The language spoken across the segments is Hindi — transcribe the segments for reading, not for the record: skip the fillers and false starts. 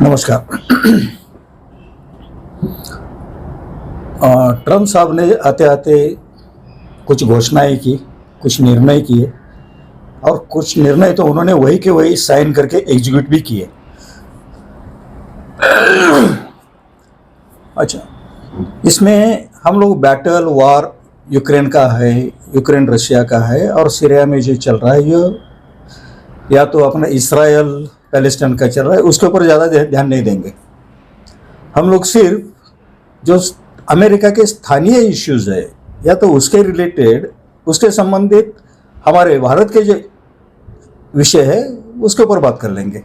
नमस्कार। ट्रम्प साहब ने आते आते कुछ घोषणाएं की, कुछ निर्णय किए और कुछ निर्णय तो उन्होंने वही के वही साइन करके एग्जीक्यूट भी किए। अच्छा, इसमें हम लोग बैटल वार यूक्रेन का है, यूक्रेन रशिया का है और सीरिया में जो चल रहा है ये या तो अपना इसराइल पैलेस्टाइन का चल रहा है, उसके ऊपर ज़्यादा ध्यान नहीं देंगे। हम लोग सिर्फ जो अमेरिका के स्थानीय इश्यूज है या तो उसके रिलेटेड, उसके संबंधित हमारे भारत के जो विषय है उसके ऊपर बात कर लेंगे,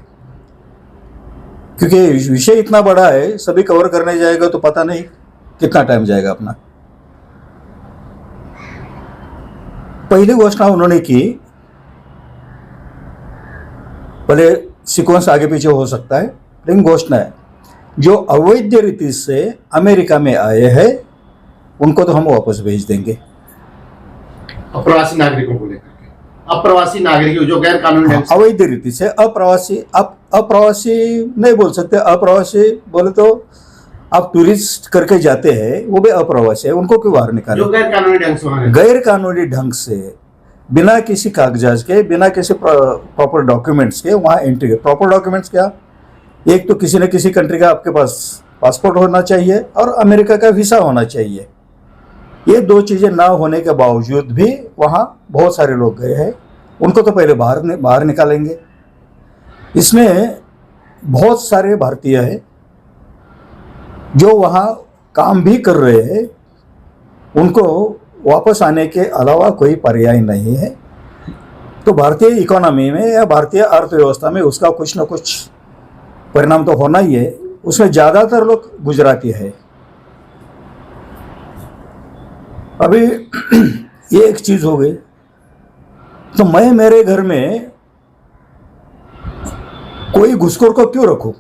क्योंकि विषय इतना बड़ा है, सभी कवर करने जाएगा तो पता नहीं कितना टाइम जाएगा अपना। पहली घोषणा उन्होंने की, भले सीक्वेंस आगे पीछे हो सकता है, लेकिन घोषणा है जो अवैध रीति से अमेरिका में आए हैं उनको तो हम वापस भेज देंगे। अप्रवासी नागरिकों को लेकर के, अप्रवासी नागरिक जो गैर कानूनी ढंग से अवैध रीति से अप्रवासी, आप अप्रवासी नहीं बोल सकते। अप्रवासी बोले तो आप टूरिस्ट करके जाते हैं, वो भी अप्रवासी है, उनको क्यों बाहर निकाले? जो गैर कानूनी ढंग से वहां गैर कानूनी ढंग से बिना किसी कागजात के, बिना किसी प्रॉपर डॉक्यूमेंट्स के वहाँ एंट्री। प्रॉपर डॉक्यूमेंट्स क्या? एक तो किसी न किसी कंट्री का आपके पास पासपोर्ट होना चाहिए और अमेरिका का वीसा होना चाहिए। ये दो चीज़ें ना होने के बावजूद भी वहाँ बहुत सारे लोग गए हैं, उनको तो पहले बाहर निकालेंगे। इसमें बहुत सारे भारतीय हैं जो वहाँ काम भी कर रहे हैं, उनको वापस आने के अलावा कोई पर्याय नहीं है। तो भारतीय इकोनॉमी में या भारतीय अर्थव्यवस्था में उसका कुछ न कुछ परिणाम तो होना ही है। उसमें ज़्यादातर लोग गुजराती है। अभी ये एक चीज़ हो गई, तो मैं मेरे घर में कोई घुसखोर को क्यों रखूं?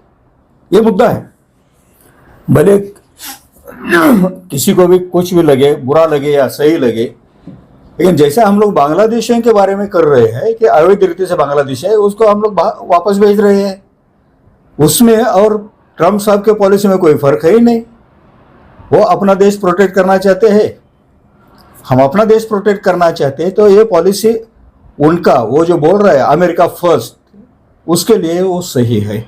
ये मुद्दा है। भले किसी को भी कुछ भी लगे, बुरा लगे या सही लगे, लेकिन जैसे हम लोग बांग्लादेशियों के बारे में कर रहे हैं कि अवैध रीति से बांग्लादेश है, उसको हम लोग वापस भेज रहे हैं, उसमें और ट्रम्प साहब के पॉलिसी में कोई फर्क है ही नहीं। वो अपना देश प्रोटेक्ट करना चाहते हैं, हम अपना देश प्रोटेक्ट करना चाहते हैं, तो ये पॉलिसी उनका, वो जो बोल रहा है अमेरिका फर्स्ट, उसके लिए वो सही है।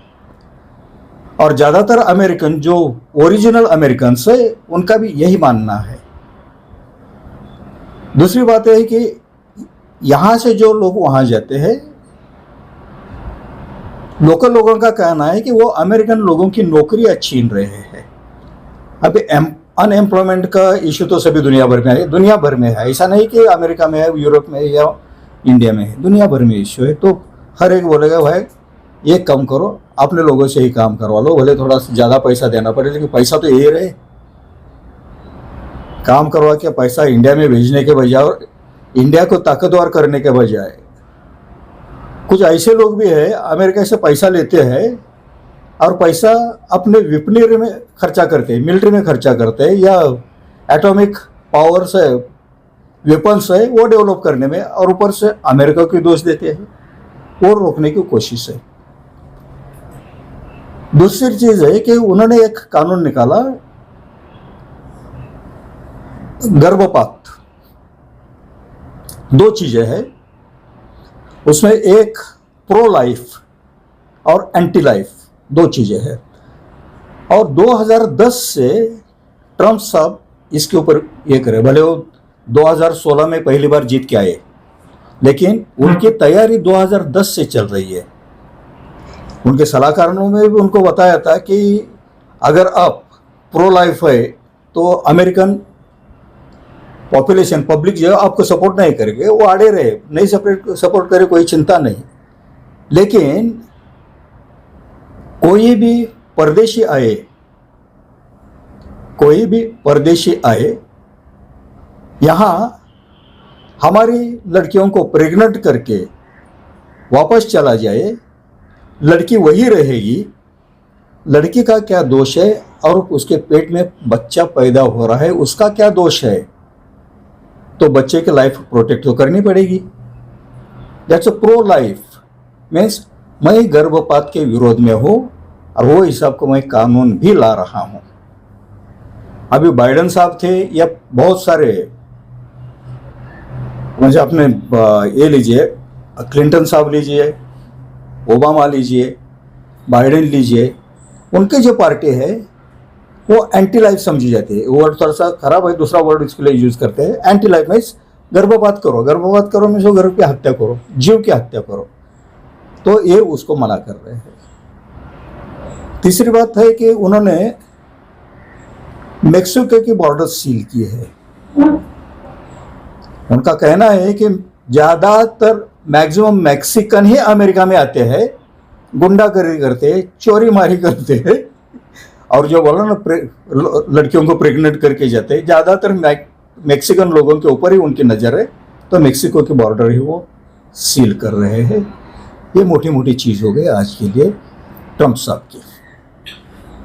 और ज़्यादातर अमेरिकन जो ओरिजिनल अमेरिकन है उनका भी यही मानना है। दूसरी बात है कि यहाँ से जो लोग वहाँ जाते हैं, लोकल लोगों का कहना है कि वो अमेरिकन लोगों की नौकरियाँ छीन रहे हैं। अभी अनएम्प्लॉयमेंट का इशू तो सभी दुनिया भर में है, दुनिया भर में है, ऐसा नहीं कि अमेरिका में है, यूरोप में है या इंडिया में है, दुनिया भर में इशू है। तो हर एक बोलेगा भाई एक कम करो, अपने लोगों से ही काम करवा लो, भले थोड़ा ज़्यादा पैसा देना पड़े, लेकिन पैसा तो यही रहे। काम करवा के पैसा इंडिया में भेजने के बजाय और इंडिया को ताकतवर करने के बजाय, कुछ ऐसे लोग भी हैं अमेरिका से पैसा लेते हैं और पैसा अपने विपणन में खर्चा करते हैं, मिलिट्री में खर्चा करते हैं या एटॉमिक पावर से वेपन्स है वो डेवलप करने में, और ऊपर से अमेरिका को दोष देते हैं, वो रोकने की कोशिश है। दूसरी चीज है कि उन्होंने एक कानून निकाला, गर्भपात। दो चीजें हैं उसमें, एक प्रो लाइफ और एंटी लाइफ, दो चीजें हैं। और 2010 से ट्रम्प साहब इसके ऊपर ये करे, भले वो 2016 में पहली बार जीत के आए, लेकिन उनकी तैयारी 2010 से चल रही है। उनके सलाहकारों में भी उनको बताया था कि अगर आप प्रो लाइफ है तो अमेरिकन पॉपुलेशन, पब्लिक जो आपको सपोर्ट नहीं करेंगे, वो आड़े रहे, नहीं सपोर्ट करे, कोई चिंता नहीं। लेकिन कोई भी परदेशी आए यहाँ हमारी लड़कियों को प्रेग्नेंट करके वापस चला जाए, लड़की वही रहेगी, लड़की का क्या दोष है? और उसके पेट में बच्चा पैदा हो रहा है, उसका क्या दोष है? तो बच्चे की लाइफ प्रोटेक्ट तो करनी पड़ेगी। That's a pro life means मैं गर्भपात के विरोध में हूँ और वो हिसाब को मैं कानून भी ला रहा हूं। अभी बाइडेन साहब थे या बहुत सारे, मुझे अपने ये लीजिए, क्लिंटन साहब लीजिए, ओबामा लीजिए, बाइडेन लीजिए, उनके जो पार्टी है वो एंटी लाइफ समझी जाती है। वो वर्ड थोड़ा सा खराब है, दूसरा वर्ड इसके लिए यूज करते हैं। एंटी लाइफ मीन्स गर्भपात करो मीन्स गर्भ की हत्या करो, जीव की हत्या करो, तो ये उसको मना कर रहे हैं। तीसरी बात है कि उन्होंने मेक्सिको की बॉर्डर सील की है। उनका कहना है कि ज्यादातर मैक्सिमम मैक्सिकन ही अमेरिका में आते हैं, गुंडागर्दी करते हैं, चोरी मारी करते हैं, और जो बोला ना लड़कियों को प्रेग्नेंट करके जाते हैं, ज्यादातर मैक्सिकन लोगों के ऊपर ही उनकी नजर है, तो मेक्सिको की बॉर्डर ही वो सील कर रहे हैं। ये मोटी मोटी चीज हो गई आज के लिए ट्रंप साहब की।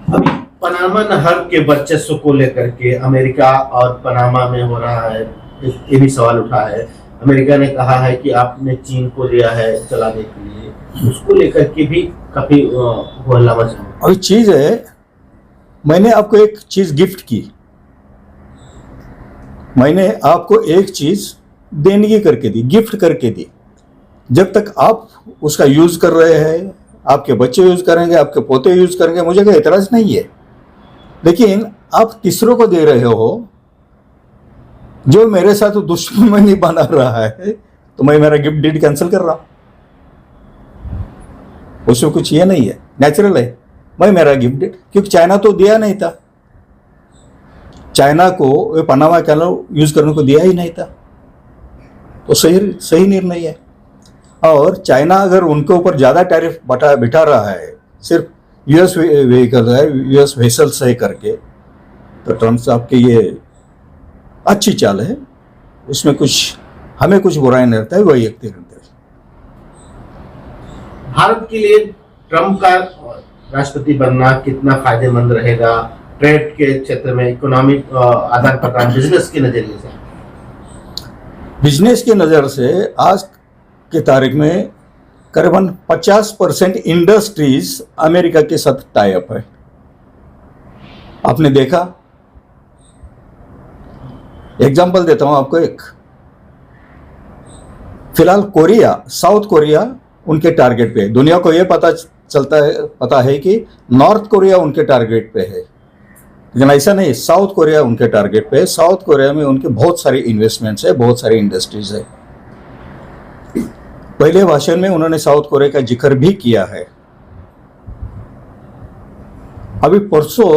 अभी पनामा नहर के वर्चस्व को लेकर के अमेरिका और पनामा में हो रहा है, ये भी सवाल उठा है। अमेरिका ने कहा है कि आपने चीन को दिया है चलाने के लिए, उसको लेकर के भी काफी हल्ला मचा। अभी चीज है, मैंने आपको एक चीज गिफ्ट की, मैंने आपको एक चीज देनगी करके दी, गिफ्ट करके दी। जब तक आप उसका यूज कर रहे हैं, आपके बच्चे यूज करेंगे, आपके पोते यूज करेंगे, मुझे कोई एतराज नहीं है। लेकिन आप तीसरों को दे रहे हो जो मेरे साथ दुश्मनी बना रहा है, तो मैं मेरा गिफ्ट डीड कैंसिल कर रहा हूं। उसमें कुछ ये नहीं है, नेचुरल है। मैं मेरा गिफ्ट डीड, क्योंकि चाइना तो दिया नहीं था, चाइना को वे पनामा कैनाल यूज करने को दिया ही नहीं था, तो सही निर्णय है। और चाइना अगर उनके ऊपर ज्यादा टैरिफ बिठा रहा है, सिर्फ यूएस व्हीकल है, यूएस वेसल्स है करके, तो ट्रंप साहब की ये अच्छी चाल है, इसमें कुछ हमें कुछ बुराई नहीं रहता है, वही एक रहता है। भारत के लिए ट्रंप का राष्ट्रपति बनना कितना फायदेमंद रहेगा ट्रेड के क्षेत्र में, इकोनॉमिक आदान प्रदान, बिजनेस के नजरिए से? बिजनेस की नज़र से आज की तारीख में करीबन 50% इंडस्ट्रीज अमेरिका के साथ टाई अप है। आपने देखा, एग्जांपल देता हूं आपको एक, फिलहाल कोरिया, साउथ कोरिया उनके टारगेट पे है। दुनिया को यह पता है कि नॉर्थ कोरिया उनके टारगेट पे है, लेकिन ऐसा नहीं, साउथ कोरिया उनके टारगेट पे है। साउथ कोरिया में उनके बहुत सारी इन्वेस्टमेंट्स है, बहुत सारी इंडस्ट्रीज है। पहले भाषण में उन्होंने साउथ कोरिया का जिक्र भी किया है। अभी परसों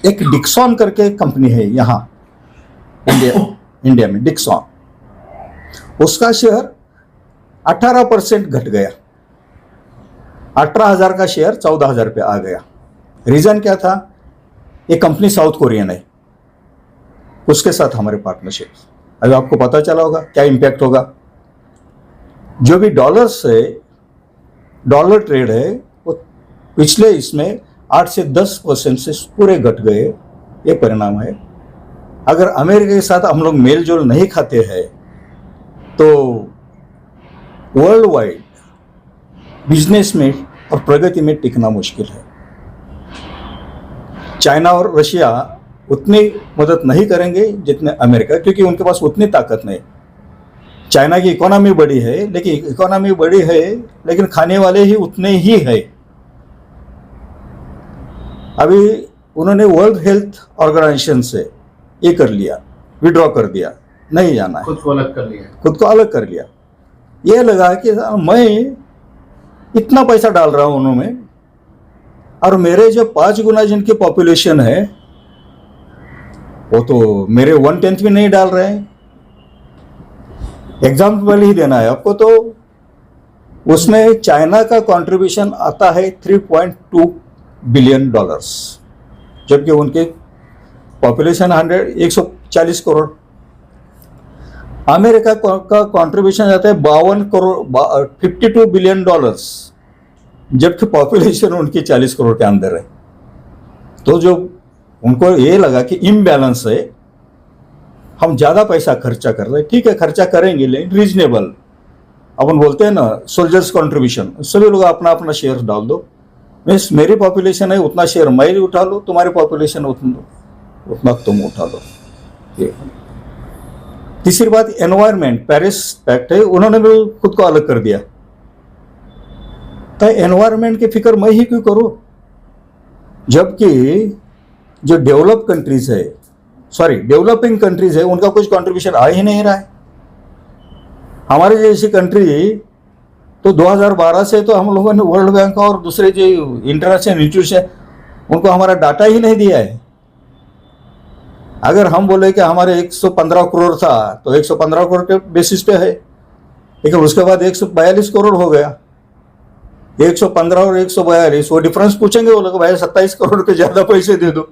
एक डिक्सॉन करके कंपनी है यहां इंडिया में, डिक्सॉन, उसका शेयर 18% घट गया, 18,000 का शेयर 14,000 पे आ गया। रीजन क्या था? ये कंपनी साउथ कोरियन है, उसके साथ हमारे पार्टनरशिप। अभी आपको पता चला होगा क्या इंपैक्ट होगा। जो भी डॉलर ट्रेड है वो पिछले इसमें 8 से 10% से पूरे घट गए, ये परिणाम है। अगर अमेरिका के साथ हम लोग मेल जोल नहीं खाते हैं तो वर्ल्ड वाइड बिजनेस में और प्रगति में टिकना मुश्किल है। चाइना और रशिया उतनी मदद नहीं करेंगे जितने अमेरिका, क्योंकि उनके पास उतनी ताकत नहीं। चाइना की इकोनॉमी बड़ी है, लेकिन खाने वाले ही उतने ही है। अभी उन्होंने वर्ल्ड हेल्थ ऑर्गेनाइजेशन से ये कर लिया, विड्रॉ कर दिया, नहीं जाना है, खुद को अलग कर लिया। ये लगा कि मैं इतना पैसा डाल रहा हूं उन्होंने, और मेरे जो 5 गुना जिनकी पॉपुलेशन है वो तो मेरे 1/10 भी नहीं डाल रहे हैं। एग्जाम्पल ही देना है आपको, तो उसमें चाइना का कंट्रीब्यूशन आता है $3.2 बिलियन, जबकि उनके पॉपुलेशन 140 करोड़। अमेरिका का कंट्रीब्यूशन आता है 52 बिलियन, जबकि पॉपुलेशन उनकी 40 करोड़ के अंदर है। तो जो उनको ये लगा कि इम्बैलेंस है, हम ज्यादा पैसा खर्चा कर रहे हैं, ठीक है खर्चा करेंगे लेकिन रीजनेबल। अपन बोलते हैं ना सोल्जर्स कंट्रीब्यूशन, सभी लोग अपना अपना शेयर डाल दो, मीन्स मेरी पॉपुलेशन है उतना शेयर मैं उठा लो, तुम्हारी पॉपुलेशन उतना तुम उठा लो। ये तीसरी बात एनवायरमेंट, पेरिस पैक्ट है, उन्होंने भी खुद को अलग कर दिया। तो एनवायरमेंट की फिक्र मैं ही क्यों करूं, जबकि जो डेवलप कंट्रीज है, सॉरी डेवलपिंग कंट्रीज है, उनका कुछ कंट्रीब्यूशन आ ही नहीं रहा है। हमारे जैसी कंट्री तो 2012 से तो हम लोगों ने वर्ल्ड बैंक और दूसरे जो इंटरनेशनल इंस्टीट्यूशन उनको हमारा डाटा ही नहीं दिया है। अगर हम बोले कि हमारे 115 करोड़ था तो 115 करोड़ के बेसिस पे है, लेकिन उसके बाद 142 करोड़ हो गया। 115 और 142 वो डिफरेंस पूछेंगे वो लोग, भाई 27 करोड़ के ज्यादा पैसे दे दो,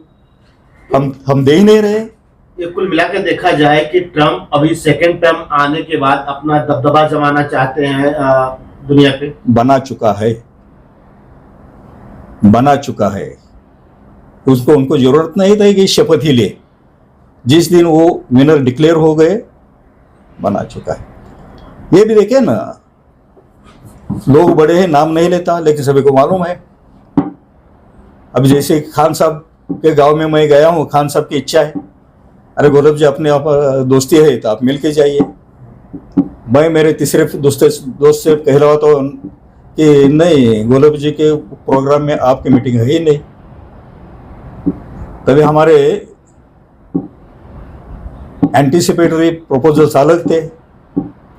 हम दे ही नहीं रहे। ये कुल मिलाकर देखा जाए कि ट्रम्प अभी सेकेंड टर्म आने के बाद अपना दबदबा जमाना चाहते हैं दुनिया पे। बना चुका है। उसको उनको जरूरत नहीं था कि शपथ ही ले, जिस दिन वो विनर डिक्लेयर हो गए बना चुका है। ये भी देखिए ना, लोग बड़े हैं, नाम नहीं लेता लेकिन सभी को मालूम है। अब जैसे खान साहब के गांव में मैं गया हूँ, खान साहब की इच्छा है, अरे गौरव जी अपने आप दोस्ती है तो आप मिल के जाइए। मैं मेरे तीसरे दोस्त से कह रहा था कि नहीं, गौरव जी के प्रोग्राम में आपकी मीटिंग है ही नहीं। तभी हमारे एंटीसिपेटरी प्रपोजल्स अलग थे,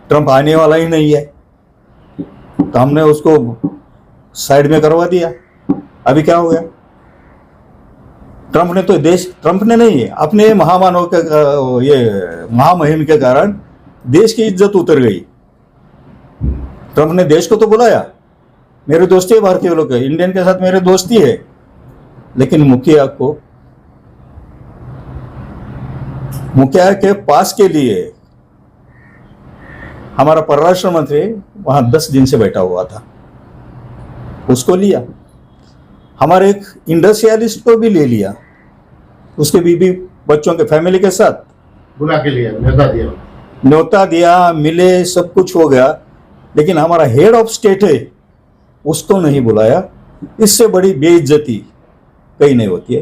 ट्रम्प आने वाला ही नहीं है, तो हमने उसको साइड में करवा दिया। अभी क्या हो गया, ट्रम्प ने नहीं, अपने महामानव के ये महामहिम के कारण देश की इज्जत उतर गई। ट्रम्प ने देश को तो बुलाया, मेरी दोस्ती है भारतीय लोग, इंडियन के साथ मेरी दोस्ती है, लेकिन मुखिया के पास के लिए हमारा परराष्ट्र मंत्री वहां 10 दिन से बैठा हुआ था, उसको लिया। हमारे एक इंडस्ट्रियलिस्ट को भी ले लिया, उसके बीबी बच्चों के फैमिली के साथ बुला के लिया, न्योता दिया, मिले, सब कुछ हो गया, लेकिन हमारा हेड ऑफ स्टेट है उसको नहीं बुलाया। इससे बड़ी बेइज्जती कहीं नहीं होती है।